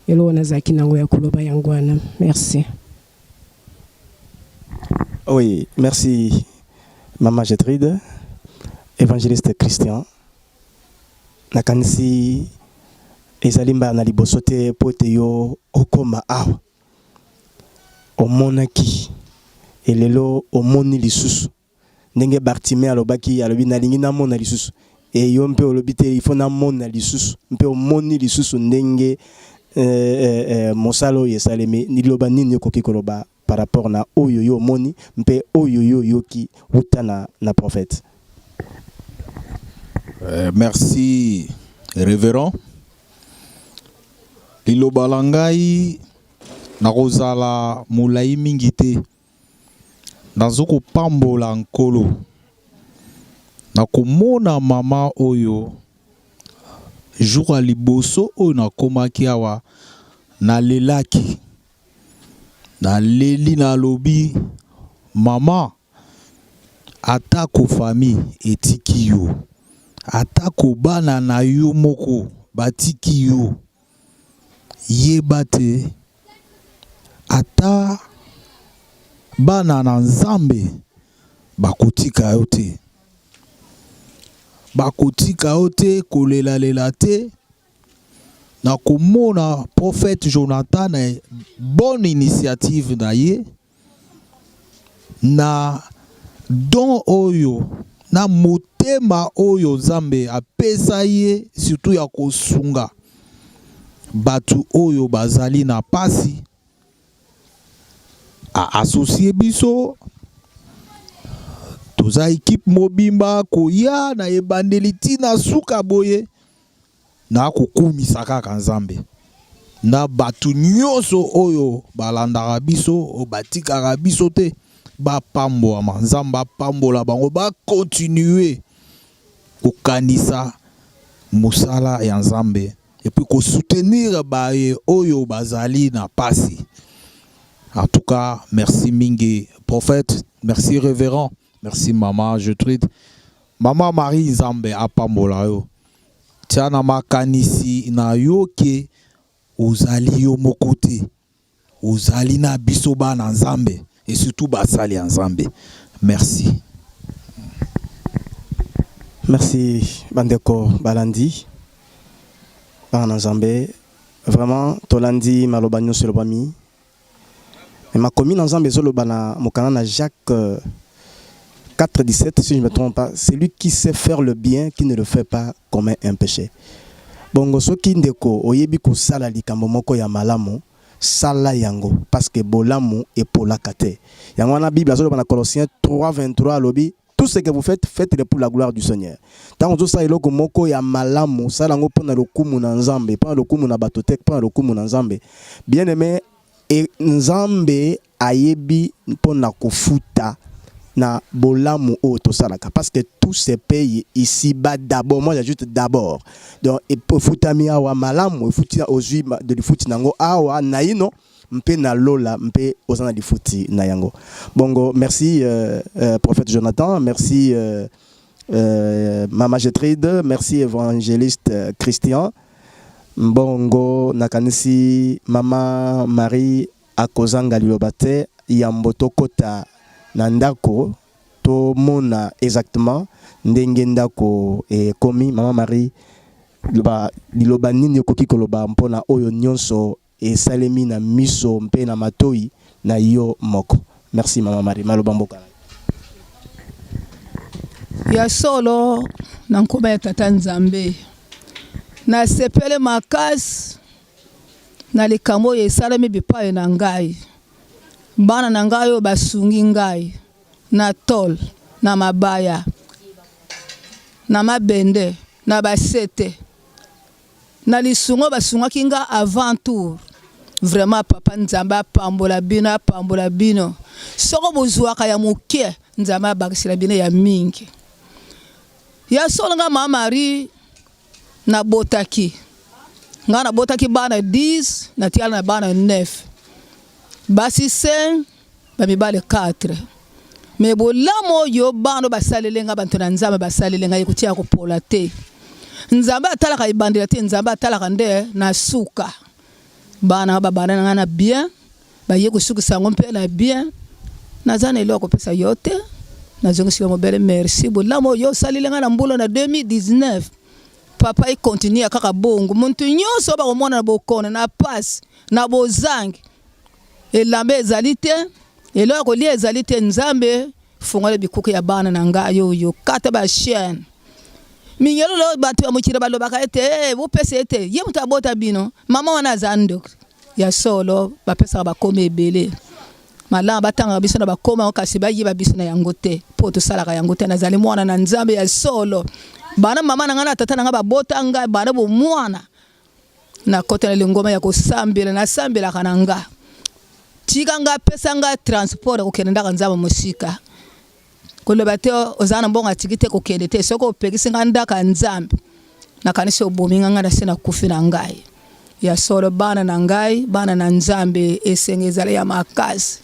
elo nazaki nango ya koloba yango wana. Merci. Oui, merci Mama Gertrude, évangéliste Christian. Nakanisi ezalimba na liboso te pote yo okoma awa omonaki elelo omoni lisusu ndenge Bartimée alobaki alobi nalingi na mona lisusu e yo mpe olobi te il faut na mona lisusu mpe omoni lisusu ndenge mosalo yesalemi niloba nini yokoki koloba par rapport na oyo yo omoni mpe oyo yo yoki uta na prophète. Merci révérend. Liloba langai nakozala mulai mingi te nazoko pambola nkolo nakomona mama oyo jour à liboso oyo nakomaki awa nalelaki naleli nalobi mama atako famille etiki yo atako bana na yo moko batiki yo yeba te ata bana na Nzambe bakotika yo te bakotika yo te kolela te na komona prophète Jonathan na bonne initiative na ye na don oyo na motema oyo Nzambe apesa ye surtout ya kosunga batu oyo bazali na pasi a associé biso toza équipe mobimba koya na ebandeliti na suka boye na kokumisa kaka Nzambe na batu nyonso oyo balandaka biso batikaka biso te bapambola Nzambe apambola bango ba continuer kokanisa musala ya Nzambe et puis ko soutenir baye oyo bazali na pasi. En tout cas, merci Mingi prophète, merci révérend, merci maman Gertrude, maman Marie Nzambe apambola yo. Tiana makanisi na yo ke ozali yo mokote, ozali na biso bana Nzambe et surtout basali Nzambe. Merci. Merci Bandeko Balandi. Bana Nzambe, vraiment Tolandi Malobanyo Solobami. Et ma commune Nzambe Zolobana Mokana na Jacques 4,17 si je ne me trompe pas, c'est lui qui sait faire le bien qui ne le fait pas comme un péché. Bongo soki ndeko oyebi ko sala likambo moko ya malamu sala yango parce que bolamu et polakate. Yango na Bible azolo na Colossiens 3:23 lobi tout ce que vous faites, faites-le pour la gloire du Seigneur. Tant que ça iloko moko ya malamu sala ngo pona lokumu na Nzambe, pona lokumu na batotek, pona lokumu na Nzambe. Bien-aimé, et Nzambe ayebi pona kofuta na bolamu o to salaka parce que tout se paye ici bas d'abord. Moi j'ajoute d'abord. Donc et pour futami awa malamu futi ozui de futi nango awa naino mpe na lola mpe ozana di futi na yango. Bongo merci prophète Jonathan, merci Mama Gertrude, merci évangéliste Christian. Bongo nakanisi Mama Marie akozanga lilobate yamboto kota nandako to mona exactement ndenge ndako komi Mama Marie liloba nini okoki koloba mpona oyo nyonso esalemi na miso mpe na matoi na yo moko. Merci Mama Marie maloba mboka ya solo na nkuba ya tata Nzambe na sepele makasi na likambo esalemi bipaye na ngai bana na ngai oyo basungi ngai na tol na mabaya na mabende na basete na lisungo basungaki nga avant tour. Vraiment papa Nzambe apambola bino soko bozwaka ya moke Nzambe abakisila bino ya mingi ya solo nga Mama Marie na botaki nga na botaki bana 10 na tiala na bana 9 basi 5 bamibale 4 mais bolamo yo bano basalele nga bantu na Nzambe basalele nga yekutia kopola te Nzambe atalaka ibandela te Nzambe atalaka nde na suka bana babana nga na bien baye kusukisa ngo mpe na bien nazana eloko pesa yote nazongisi mo bele merci bolamo yo salele nga na mbulo na 2019 papa continue kaka bongo muntu nyonso ba komona na bokona na passe na bozangi elambe ezalite eloko li ezalite Nzambe fungole bikuku ya bana na ngayo yo kata ba chaîne minyelo lo batu ya mukira balobaka ete bo pesa ete ye mutabota bino mama wana zando ya solo ba pesa ba kome ebele malanga batanga biso na bakoma kasi ba yiba biso na yango te po to salaka yango te nazali mwana na Nzambe ya solo bana mama na ngana tata nga babota nga bana bo mwana na kota le ngoma ya kosambela na sambela kananga tika nga pesa nga transport kokende ndaka nzambe musika koloba te ozana mbonga tikite kokende te soko opekisi nga ndaka nzambe nakanisi obomi nga na sena kufi na ngai ya solo bana na ngai bana na nzambe esengezala ya makasi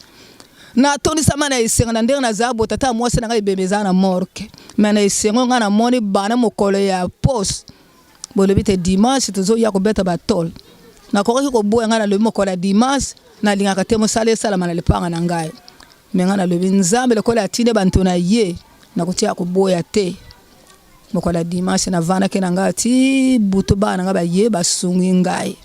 na tondisa mana isenga na ndenge na zabo tata mwase na ngai bebezana morke mana isengo nga na moni bana mokolo ya pos bolobi te dimanche tozo ya kobeta batol na kokoki koboya nga na lobi mokolo ya dimanche na lingaka te mosala esalama na lipanga na ngai me nga na lobi nzambe lokola atinde bantu na ye na kotia koboya te mokolo ya dimanche na vana ke na ngai ti butu bana nga baye basungi ngai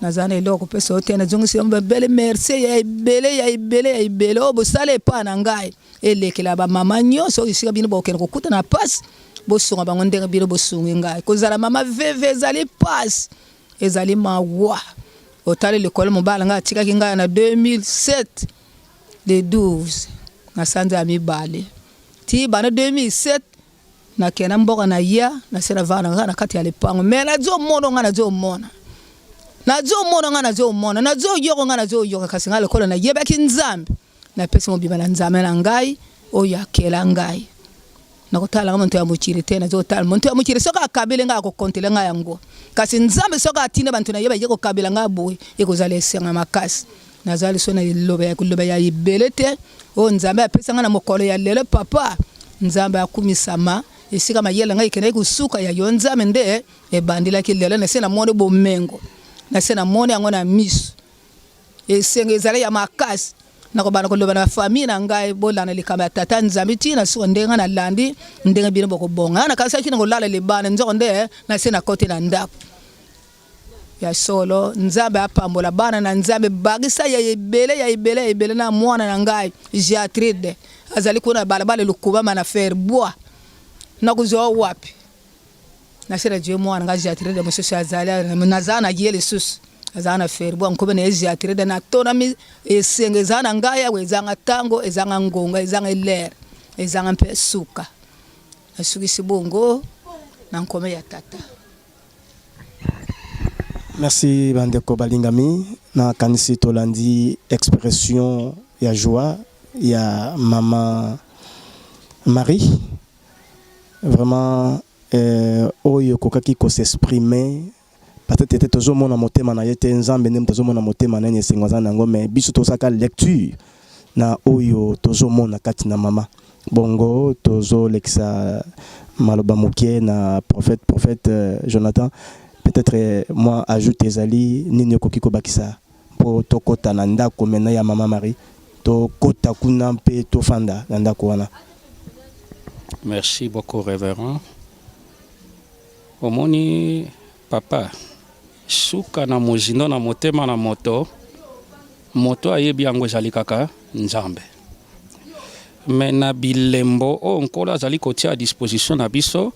nazana eloko pesa ote na zongi siyo mbele merci ya ibele obo sale pa na ngai elekela ba mama nyonso isika bino bokene kokuta na passe bosunga bango ndenge bino bosungi ngai kozala mama veve ezali passe ezali mawa otale l'école mobala nga tika kinga na 2007 de 12 na sanza ya mibale ti bana 2007 na kena mboka na ya na sera vana nga na kati ya lepango me na zo mono nga na zo mona nazo mona nga nazo mona nazo yoko nga nazo yoka kasi nga lekola na yeba kinzambe na pesa mo bibala nzambe na ngai oya kela ngai nakotala nga muntu ya muchiri tena zo tala muntu ya muchiri soka akabile nga akokontele nga yango kasi nzambe soka atina bantu na yeba yeko kabila nga boy ekozala esenga makasi nazali so na loba ya ibelete o nzambe apesa nga na mokolo ya lelo papa nzambe akumisama esika mayela nga ikene kusuka ya yonzambe nde ebandila kilelo na sena mone bomengo na sena mone yango na miso esenge ezala ya makasi na kobana koloba na famille na ngai bolana likamba tata nzambe tina so ndenga na landi ndenga bino bokobonga na kasa kina ngolala lebana nzoko nde na sena kote na ndako ya solo nzambe apambola bana na nzambe bagisa ya ibele na mwana na ngai Gertrude azali kuna balabala lukuba mana faire bois na kuzo wapi na sera je mwana nga Gertrude musoso azali nazana yele sus azana faire bois nkobe na Gertrude na tona mi esenge zana ngaya wezanga tango ezanga ngonga ezanga elere ezanga mpe suka asugisi bongo na nkome ya tata. Merci bandeko balingami na kanisi tolandi expression ya joie ya mama Marie vraiment oyo kokaki ko s'exprimer peut-être était tozo mona motema na yete nzambe ndem tozo mona motema na nyesengo za nango mais biso tosaka lecture na oyo tozo mona kati na mama bongo tozo leksa maloba mokie na prophète Jonathan. Peut-être moi ajoute ezali nini kokiko bakisa po tokota na ndako mena ya mama Marie to kota kuna mpe to fanda na ndako wana. Merci beaucoup révérend. Omoni papa suka na mozindo na motema na moto ayebi yango ezali kaka nzambe me na bilembo o nkola azali kotia à disposition na biso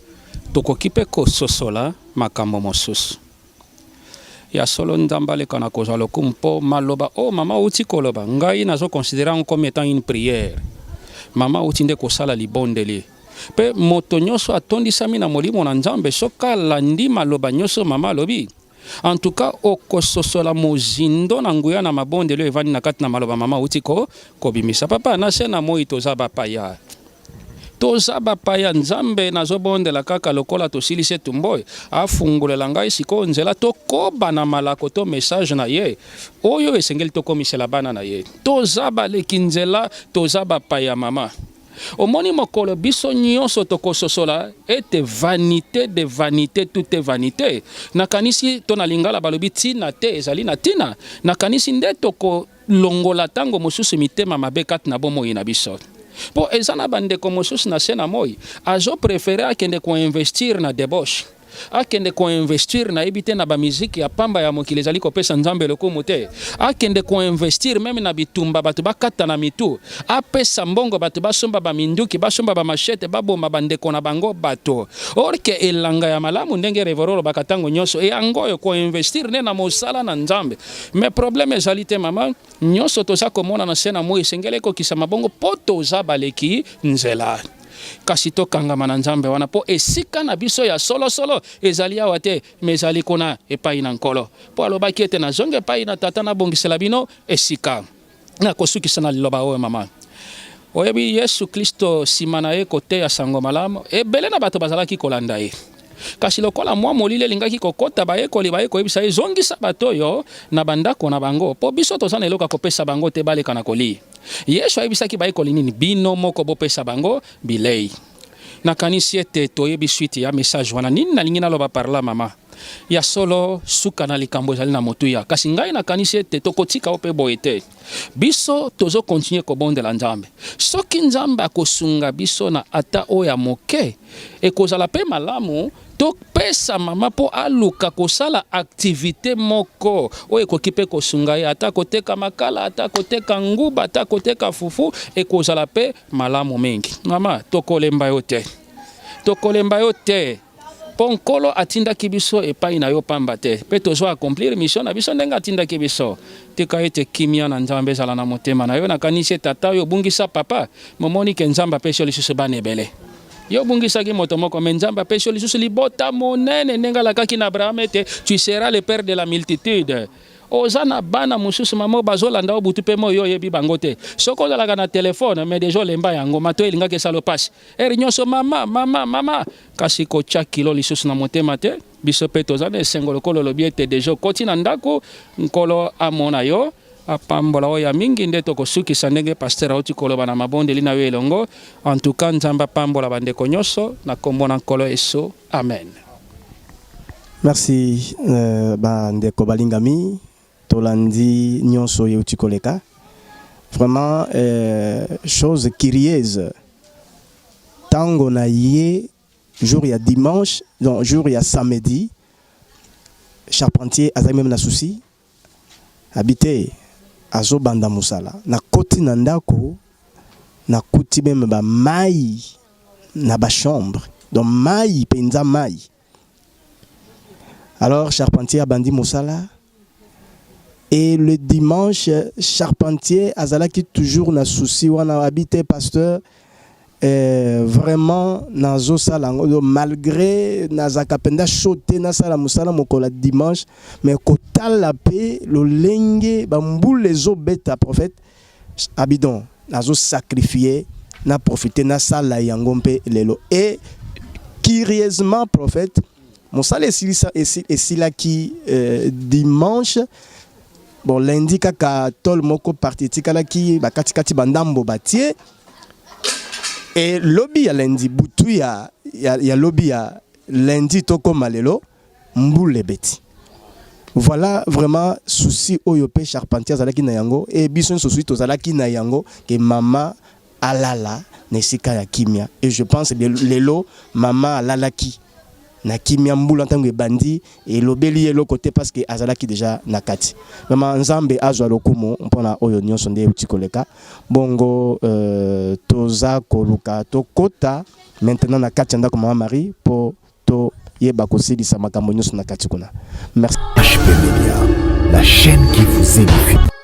tokoki mpe kososola makambo mosusu ya solo nzambe aleka na kozwa lokumu mpo maloba o mama uti koloba ngai nazoconsidéra yango comme étant une prière mama uti nde kosala libondeli mpe moto nyonso atondisami na molimo na nzambe soki alandi maloba nyonso mama alobi en tout cas okososola mozindo na nguya na mabondeli oyo evandi na kati na maloba mama uti kobimisa papa na se na moi toza bapaya nzambe nazobondela kaka lokola tosilisi tumboy afungulela ngai sikoyo nzela tokoba na malako to message na ye oyo esengeli tokomisela bana na ye toza baleki nzela toza bapaya mama omoni mokolo biso nyonso tokososola ete vanité de vanité tout est vanité nakanisi to na lingala balobi tina te ezali na tina nakanisi nde tokolongola tango mosusu mitema mabe kati na bomoi na biso po ezana bandeko mosusu na se na moi azo préféré akende koinvestir na débauche akende koinvestir na yebi te na bamiziki ya pamba ya mokili ezali kopesa nzambe lokumu te akende koinvestir meme na bitumba bato bakata na mitu apesa mbongo bato basomba baminduki basomba bamashete baboma bandeko na bango bato orke elanga ya malamu ndenge revorolo bakatango nyonso eyango oyo koinvestir ne na mosala na nzambe mais problème ezali te mama nyonso toza komona na se na moi esengeli ekokisa mabongo po toza baleki nzela kasi tokangama na nzambe wana po esika na biso ya solo ezali awa te me ezali kuna epai na nkolo po alobaki ete nazonga epai na tata nabongisela bino esika na kosukisa na liloba oyo mama oyebi Yesu Kristo nsima na ye koteya sango malamu ebele na bato bazalaki kolanda ye kasi lokola mwa molili elingaki kokota bayekoli koyebisa ye zongisa bato oyo na bandako na bango po biso toza na eloko ya kopesa bango te baleka na kolia. Yesu ayebisaki bayekoli nini bino moko bopesa bango bilei. Nakanisi ete toyebi suite ya message wana nini nalingi naloba parla mama ya solo suka na likambo ezali na motuya kasi ngai nakanisi ete tokotika ope boye te biso tozo continue kobondela Nzambe soki Nzambe akosunga biso na ata oya moke ekozala pe malamu topesa mama po aluka kosala activité moko oyo ekoki pe kosunga ye ata koteka makala ata koteka nguba ata koteka fufu ekozala pe malamu mingi mama tokolemba yo te po nkolo atindaki biso epai na yo pamba te pe tozo accomplir mission na biso ndenge atindaki biso tika ete kimia na Nzambe ezala na motema na yo nakanisi tata oyo obungisa papa momoni ke Nzambe apesi yo lisusu bana ebele yo bungisaki moto moko me Nzambe apesi yo lisusu libota monene ndenge alakaki na Abraham ete tu seras le père de la multitude oza na bana mosusu mama bazolanda o butu pe moyo oyebi bango te soko ozalaka na telefone me deja olemba yango mato elingaki esala pasi eri nyonso mama kasi kotya kilo lisusu na motema te biso pe toza na esengo lokolo olobi ete deja okoti na ndako nkolo amona yo apambola oyo ya mingi nde tokosukisa ndenge paster auti koloba na mabondeli na yo elongo en tout cas Nzambe apambola bandeko nyonso na kombo na nkolo Yesu amen. Merci bandeko balingami tolandi nyonso yeuti koleka vraiment chose curieuse tango na ye jour ya dimanche donc jour ya samedi charpentier azali même na souci habité azo banda musala na koti na ndako na kuti même ba mai na ba chambre donc mai penza mai. Alors charpentier a bandi musala et le dimanche charpentier azalaki toujours na souci wana habité pasteur vraiment nazo sala malgré nazaka penda choté na sala musala mokola dimanche mais kotala pe lo lenge bambule zo beta prophète abidon nazo sacrifier na profiter na sala yango mpe lelo et curieusement prophète mosala esilaki dimanche bon lundi kaka tol moko parti tikalaki bakatikati bandambo batie et lobby ya lundi butu ya lobby ya lundi toko malelo mbule beti. Voilà vraiment souci oyo pe charpentier azalaki na yango et biso souci tozalaki na yango ke mama alala nesika ya kimia et je pense lelo mama alalaki na kimia mbula ntango ebandi et lobeli yelo côté parce que azalaki déjà na kati vraiment Nzambe azwa lokumu mpona oyo nyonso nde uti koleka bongo toza koluka tokota maintenant na kati ndako mama Marie po to yeba kosilisa makambo nyonso na kati kuna. Merci. HP Media, la chaîne qui vous édifie.